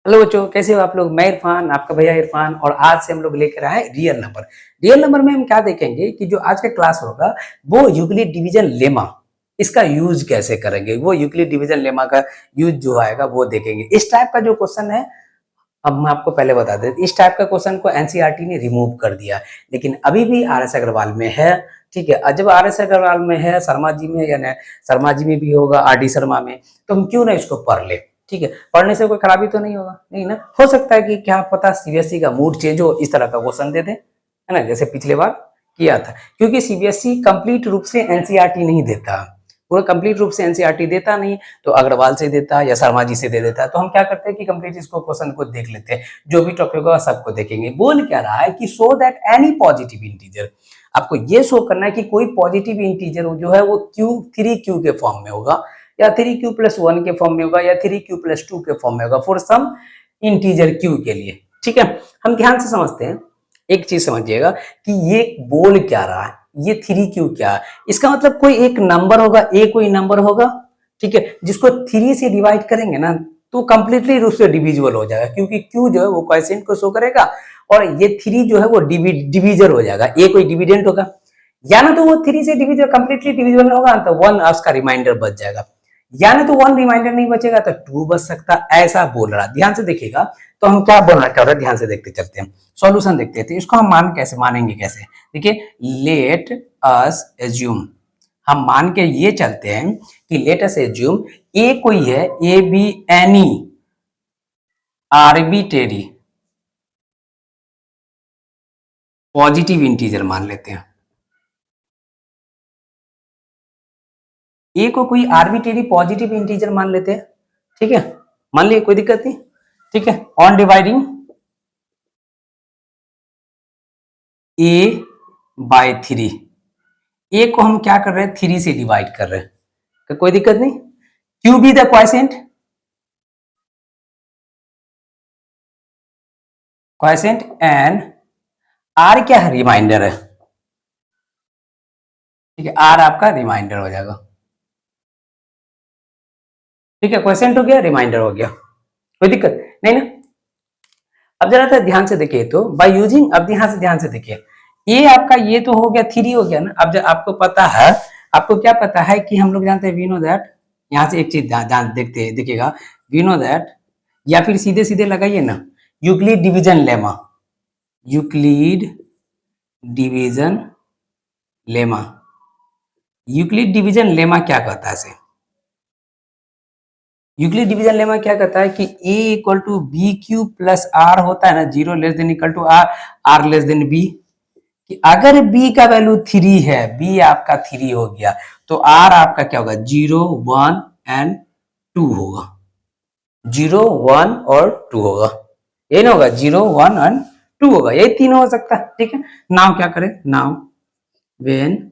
Hello बच्चों, कैसे हो आप लोग। मैं इरफान, आपका भैया इरफान। और आज से हम लोग लेकर आए रियल नंबर। रियल नंबर में हम क्या देखेंगे कि जो आज का क्लास होगा वो यूक्लिड डिवीजन लेमा, इसका यूज कैसे करेंगे। वो यूक्लिड डिवीजन लेमा का यूज जो आएगा वो देखेंगे। इस टाइप का जो क्वेश्चन है, अब मैं आपको पहले बता दें, इस टाइप का क्वेश्चन को एनसीईआरटी ने रिमूव कर दिया, लेकिन अभी भी आरएस अग्रवाल में है। ठीक है, जब आरएस अग्रवाल में है, शर्मा जी में, या न शर्मा जी में भी होगा, आरडी शर्मा में, तो हम क्यों ना इसको पढ़ ले। ठीक है, पढ़ने से कोई खराबी तो नहीं होगा, नहीं ना। हो सकता है कि क्या पता सीबीएसई का मूड चेंज हो, इस तरह का क्वेश्चन दे दे, है ना, जैसे पिछले बार किया था। क्योंकि सीबीएसई कंप्लीट रूप से एनसीईआरटी नहीं देता, पूरा कंप्लीट रूप से एनसीईआरटी देता नहीं, तो अग्रवाल से देता या शर्मा जी से दे देता। तो हम क्या करते हैं कि कंप्लीट इसको क्वेश्चन को देख लेते हैं, जो भी टॉपिक होगा सबको देखेंगे। बोल क्या रहा है कि show that any positive integer, आपको ये शो करना है कि कोई पॉजिटिव इंटीजर जो है वो क्यू 3q के फॉर्म में होगा, या 3q+1 के फॉर्म में होगा, या 3q+2 के फॉर्म में होगा, फॉर सम इंटीजर q के लिए। ठीक है, हम ध्यान से समझते हैं। एक चीज समझिएगा कि ये बोल क्या रहा है, ये 3q क्या है। इसका मतलब कोई एक नंबर होगा, ए कोई नंबर होगा, ठीक है, जिसको 3 से डिवाइड करेंगे ना तो कंप्लीटली रूप से डिविजिबल हो जाएगा, क्योंकि q जो है वो क्वोशिएंट को शो करेगा, और ये 3 जो है वो डिविजर हो जाएगा, ए कोई डिविडेंट होगा, या ना तो वो 3 से डिविजल कंप्लीटली डिविजिबल होगा तो 1 उसका रिमाइंडर बच जाएगा, या ना तो 1 रिमाइंडर नहीं बचेगा तो 2 बच सकता। ऐसा बोल रहा, ध्यान से देखिएगा। तो हम क्या बोलना चाह रहे हैं, ध्यान से देखते चलते हैं, सॉल्यूशन देखते हैं। इसको हम मानेंगे कैसे, देखिए, लेट अस एज्यूम, हम मान के ये चलते हैं कि लेट अस एज्यूम ए कोई है, A be any arbitrary positive integer मान लेते हैं। ए को कोई आर्बिट्रेरी पॉजिटिव इंटीजर मान लेते हैं, ठीक है, मान लिए, कोई दिक्कत नहीं। ठीक है, ऑन डिवाइडिंग ए बाय 3, ए को हम क्या कर रहे हैं, 3 से डिवाइड कर रहे हैं, तो कोई दिक्कत नहीं। Q B the quotient and R क्या है, रिमाइंडर है। ठीक है, आर आपका रिमाइंडर हो जाएगा। ठीक है, क्वेश्चन हो गया, रिमाइंडर हो गया, कोई दिक्कत नहीं ना। अब जरा सा ध्यान से देखिए, तो बाय यूजिंग, अब यहाँ से ध्यान से देखिए, ये आपका ये तो हो गया, 3 हो गया ना। अब जब आपको पता है, आपको क्या पता है कि हम लोग जानते हैं, वी नो दैट, यहाँ से एक चीज ध्यान देखते देखिएगा, वी नो दैट, या फिर सीधे सीधे लगाइए ना, Euclid division lemma, Euclid division lemma, Euclid division lemma क्या कहता है इसे, यूक्लिड डिवीजन लेमा क्या कहता है कि a equal to B Q plus R होता है ना, 0 less than equal to R, R less than B, कि अगर b का वैल्यू 3 है, b आपका 3 हो गया, तो r आपका क्या होगा, 0 1 एंड 2 होगा, 0 1 और 2 होगा, ये ना होगा, 0 1 एंड 2 होगा, यही तीन हो सकता है। ठीक है, नाउ क्या करें, now when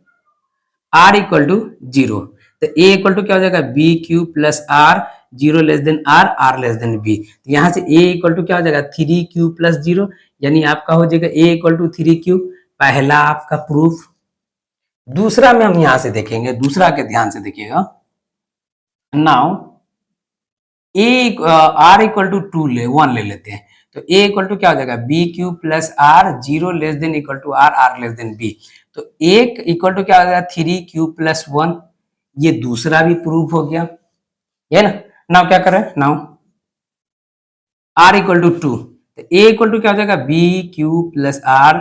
R equal to 0, तो ए इक्वल टू क्या हो जाएगा, B Q plus R, 0 less than R, R less than B, तो यहां से ए इक्वल टू क्या हो जाएगा, 3q+0, यानी आपका हो जाएगा ए इक्वल टू 3q, पहला आपका प्रूफ। दूसरा में हम यहां से देखेंगे, दूसरा के ध्यान से देखिएगा, now A R equal to 1 ले लेते हैं, तो ए इक्वल टू क्या हो जाएगा, B Q plus R, 0 less than equal to R, R less than B, तो एक इक्वल टू क्या हो जाएगा, 3q+1, ये दूसरा भी प्रूफ हो गया, ये ना। नाउ क्या कर रहे हैं, नाउ आर इक्वल टू 2, तो ए इक्वल टू क्या हो जाएगा, बी क्यू प्लस आर,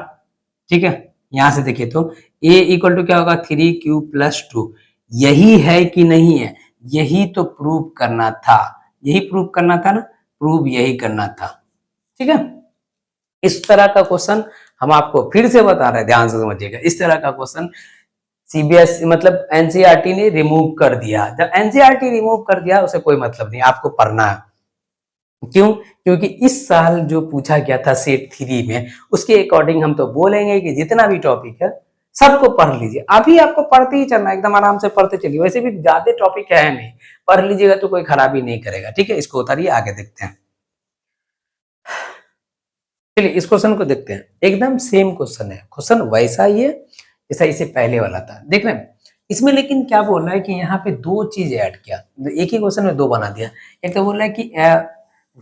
ठीक है, यहां से देखिए तो ए इक्वल टू क्या होगा, 3q+2, यही है कि नहीं है, यही तो प्रूव करना था, यही प्रूव करना था ना, प्रूव यही करना था। ठीक है, इस तरह का क्वेश्चन हम आपको फिर से बता रहे हैं, ध्यान से समझिएगा, इस तरह का क्वेश्चन सीबीएसई मतलब एनसीईआरटी ने रिमूव कर दिया। जब एनसीईआरटी रिमूव कर दिया उसे कोई मतलब नहीं, आपको पढ़ना है। क्यों, क्योंकि इस साल जो पूछा गया था सेट 3 में, उसके अकॉर्डिंग हम तो बोलेंगे कि जितना भी टॉपिक है सबको पढ़ लीजिए। अभी आपको पढ़ते ही चलना, एकदम आराम से पढ़ते चलिए, वैसे भी ज्यादा टॉपिक है नहीं, पढ़ लीजिएगा तो कोई खराबी नहीं करेगा। ठीक है, इसको उतारिए, आगे देखते हैं। चलिए इस क्वेश्चन को देखते हैं, एकदम सेम क्वेश्चन है, क्वेश्चन वैसा ही है जैसा इससे पहले वाला था, देख रहे हैं इसमें। लेकिन क्या बोल रहा है कि यहाँ पे दो चीज ऐड किया, एक ही क्वेश्चन में दो बना दिया। एक तो बोल रहा है कि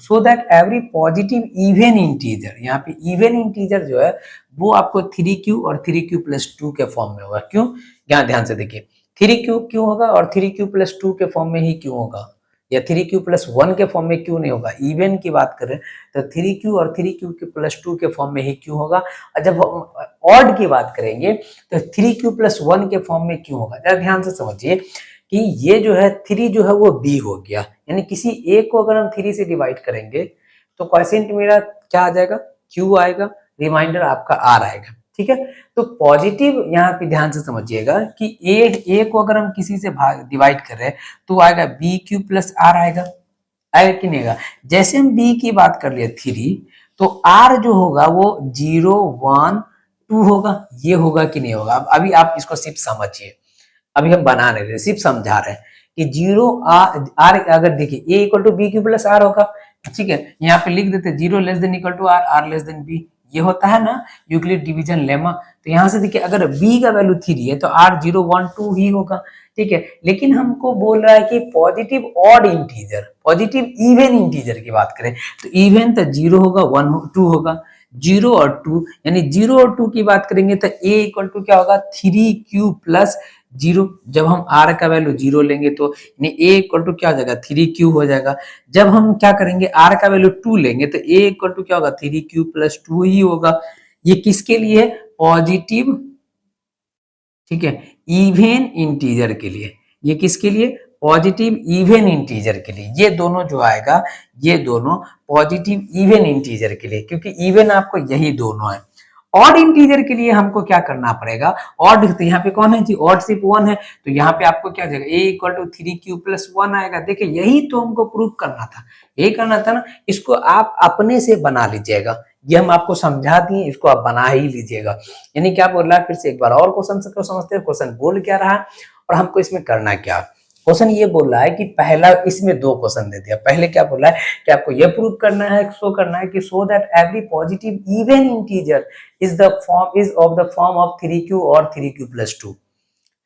so that every positive even integer, यहाँ पे इवन इंटीजर जो है वो आपको 3q और 3q+2 के फॉर्म में होगा। क्यों? यहाँ ध्यान से देखिए, 3q क्यों होगा और 3q+2 के फॉर्म में ही क्यों होगा, या 3q+1 के फॉर्म में क्यों नहीं होगा? इवन की बात करें तो 3q और 3q+2 के फॉर्म में ही क्यों होगा, और जब ऑड की बात करेंगे तो 3q+1 के फॉर्म में क्यों होगा? जरा ध्यान से समझिए कि ये जो है 3 जो है वो b हो गया, यानी किसी एक को अगर हम 3 से डिवाइड करेंगे तो क्वोशिएंट मेरा क्या आ जाएगा? q आएगा, रिमाइंडर आपका r आएगा। ठीक है, तो पॉजिटिव यहाँ पे ध्यान से समझिएगा कि ए को अगर हम किसी से डिवाइड कर रहे हैं तो आएगा BQ+R आएगा, आएगा कि नहीं आएगा? जैसे हम b की बात कर लिए 3, तो r जो होगा वो 0 1 2 होगा, ये होगा कि नहीं होगा? अभी आप इसको सिर्फ समझिए, अभी हम बना नहीं रहे, सिर्फ समझा रहे हैं कि 0 आर अगर देखिए a = BQ+R होगा। ठीक है, यहाँ पे लिख देते 0 < R, R b, ये होता है ना यूक्लिड डिवीजन लेमा। तो यहाँ से देखिए अगर b का वैल्यू 3 है तो r 0 1 2 ही होगा। ठीक है, लेकिन हमको बोल रहा है कि positive odd integer, positive even integer की बात करें तो इवन तो 0 होगा 1 2 होगा, 0 और 2, यानी 0 और 2 की बात करेंगे तो a = क्या होगा? 3q+0। जब हम r का वैल्यू 0 लेंगे तो यानी a = क्या हो जाएगा? 3q हो जाएगा। जब हम क्या करेंगे r का वैल्यू 2 लेंगे तो a = क्या होगा? 3q+2 ही होगा। ये किसके लिए? पॉजिटिव, ठीक है, इवन इंटीजर के लिए। ये किसके लिए? पॉजिटिव इवन इंटीजर के लिए। ये दोनों जो आएगा, ये दोनों पॉजिटिव इवन इंटीजर के लिए, क्योंकि इवन आपको यही दोनों है। ऑड इंटीजर के लिए हमको क्या करना पड़ेगा? ऑड, तो यहाँ पे कौन है जी? ऑड सिर्फ 1 है, तो यहाँ पे आपको क्या जाएगा? a = 3q+1 आएगा। देखिए यही तो हमको प्रूव करना था, यही करना था ना। इसको आप अपने से बना लीजिएगा, ये हम आपको समझा दिए, इसको आप बना ही लीजिएगा। यानी क्या बोल रहा है, फिर से एक बार और क्वेश्चन को समझते हैं। क्वेश्चन बोल क्या रहा है और हमको इसमें करना क्या? क्वेश्चन ये बोल रहा है कि पहला, इसमें 2 क्वेश्चन दे दिया। पहले क्या बोल रहा है कि आपको ये प्रूव करना है, शो करना है कि so that every positive even integer is of the form of 3q और 3q+2,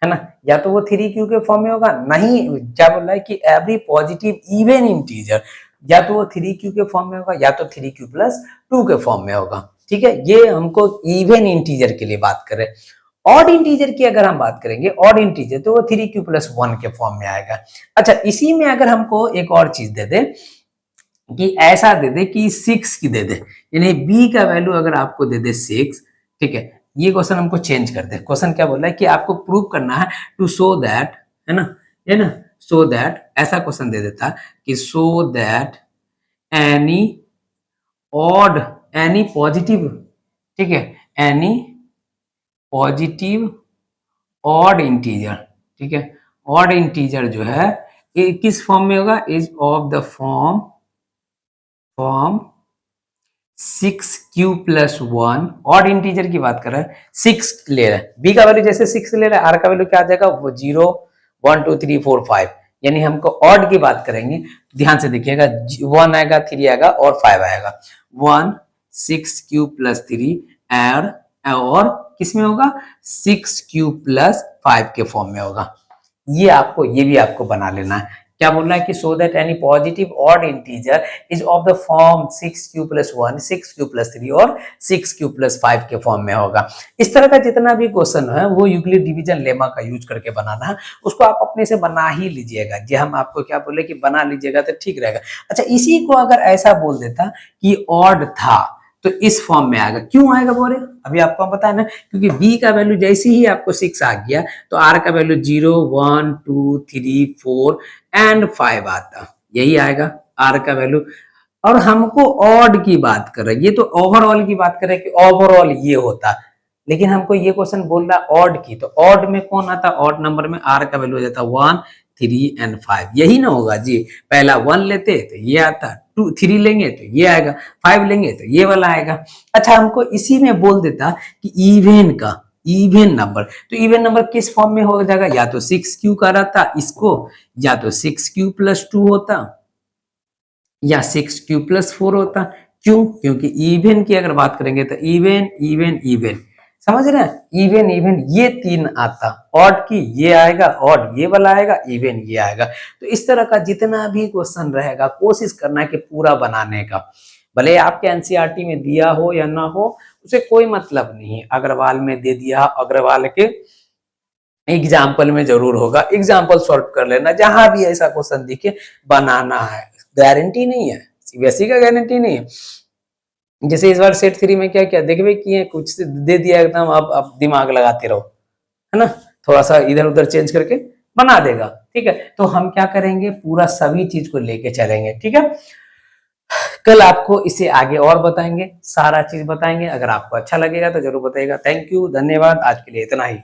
है ना? या तो वो 3q के फॉर्म में होगा, नहीं क्या बोल रहा है कि एवरी पॉजिटिव इवन इंटीजर, या तो वो 3q के फॉर्म में होगा या तो 3q+2 के फॉर्म में होगा। ठीक है, ये हमको इवन इंटीजर के लिए बात करें। ऑड इंटीजर की अगर हम बात करेंगे, ऑड इंटीजर तो वो 3q+1 के फॉर्म में आएगा। अच्छा, इसी में अगर हमको एक और चीज दे दे कि ऐसा दे दे कि 6 की दे दे, यानी b का वैल्यू अगर आपको दे दे 6, ठीक है, ये क्वेश्चन हमको चेंज कर दे। क्वेश्चन क्या बोल रहा है कि आपको प्रूव करना है टू सो दैट, है ना, है ना, सो दैट, ऐसा क्वेश्चन दे देता कि so that any odd, any positive, ठीक है, एनी पॉजिटिव ऑड इंटीजर, ठीक है, ऑड इंटीजर जो है ये किस फॉर्म में होगा? Is of the form 6q+1। Odd integer की बात कर रहे हैं, 6 ले रहे हैं, b का वैल्यू जैसे 6 ले रहे हैं, r का वैल्यू क्या आ जाएगा? वो 0 1 2 3 4 5, यानी हमको ऑड की बात करेंगे, ध्यान से देखिएगा, 1 आएगा, 3 आएगा और 5 आएगा। 1 6q+3 और किस में होगा? 6q+5 के फॉर्म में होगा। ये आपको, ये भी आपको बना लेना है। क्या बोलना है कि so that any positive odd integer is of the form 6q+1 6q+3 और 6q+5 के फॉर्म में होगा। इस तरह का जितना भी क्वेश्चन है वो यूक्लिड डिवीजन लेमा का यूज करके बनाना है, उसको आप अपने से बना ही लीजिएगा। जी हम आपको क्या बोले कि बना लीजिएगा तो ठीक रहेगा। अच्छा, इसी को अगर ऐसा बोल देता कि ऑड था तो इस फॉर्म में आएगा। क्यों आएगा बोले? अभी आपको पता है ना, क्योंकि b का वैल्यू जैसे ही आपको 6 आ गया तो r का वैल्यू 0 1 2 3 4 एंड 5 आता, यही आएगा r का वैल्यू। और हमको ऑड की बात कर रहे हैं, ये तो ओवरऑल की बात कर रहे हैं कि ओवरऑल ये होता, लेकिन हमको ये क्वेश्चन बोल रहा है ऑड की, तो ऑड में कौन आता? ऑड नंबर में r का वैल्यू हो जाता 1 3 एंड 5, यही ना होगा जी। पहला 1 लेते तो ये आता, 2 3 लेंगे तो ये आएगा, 5 लेंगे तो ये वाला आएगा। अच्छा, हमको इसी में बोल देता कि इवन का, इवन नंबर, तो इवन नंबर किस फॉर्म में हो जाएगा? या तो 6q का रहता इसको, या तो 6q+2 होता, या 6q+4 होता। क्यों? क्योंकि इवन की अगर बात करेंगे तो इवन इवन इवन, समझ रहे हैं, इवन इवन ये 3 आता, ऑड की ये आएगा, ऑड ये वाला आएगा, इवन ये आएगा। तो इस तरह का जितना भी क्वेश्चन रहेगा कोशिश करना है कि पूरा बनाने का, भले आपके एनसीईआरटी में दिया हो या ना हो, उसे कोई मतलब नहीं है। अग्रवाल में दे दिया, अग्रवाल के एग्जाम्पल में जरूर होगा, एग्जाम्पल सॉल्व कर लेना, जहां भी ऐसा क्वेश्चन दिखे बनाना है। गारंटी नहीं है, सीबीएसई का गारंटी नहीं है। जैसे इस बार सेट 3 में क्या क्या देखबे किए, कुछ दे दिया एकदम, अब दिमाग लगाते रहो, है ना, थोड़ा सा इधर उधर चेंज करके बना देगा। ठीक है, तो हम क्या करेंगे, पूरा सभी चीज को लेके चलेंगे। ठीक है, कल आपको इसे आगे और बताएंगे, सारा चीज बताएंगे। अगर आपको अच्छा लगेगा तो जरूर बताइएगा। थैंक यू, धन्यवाद, आज के लिए इतना ही।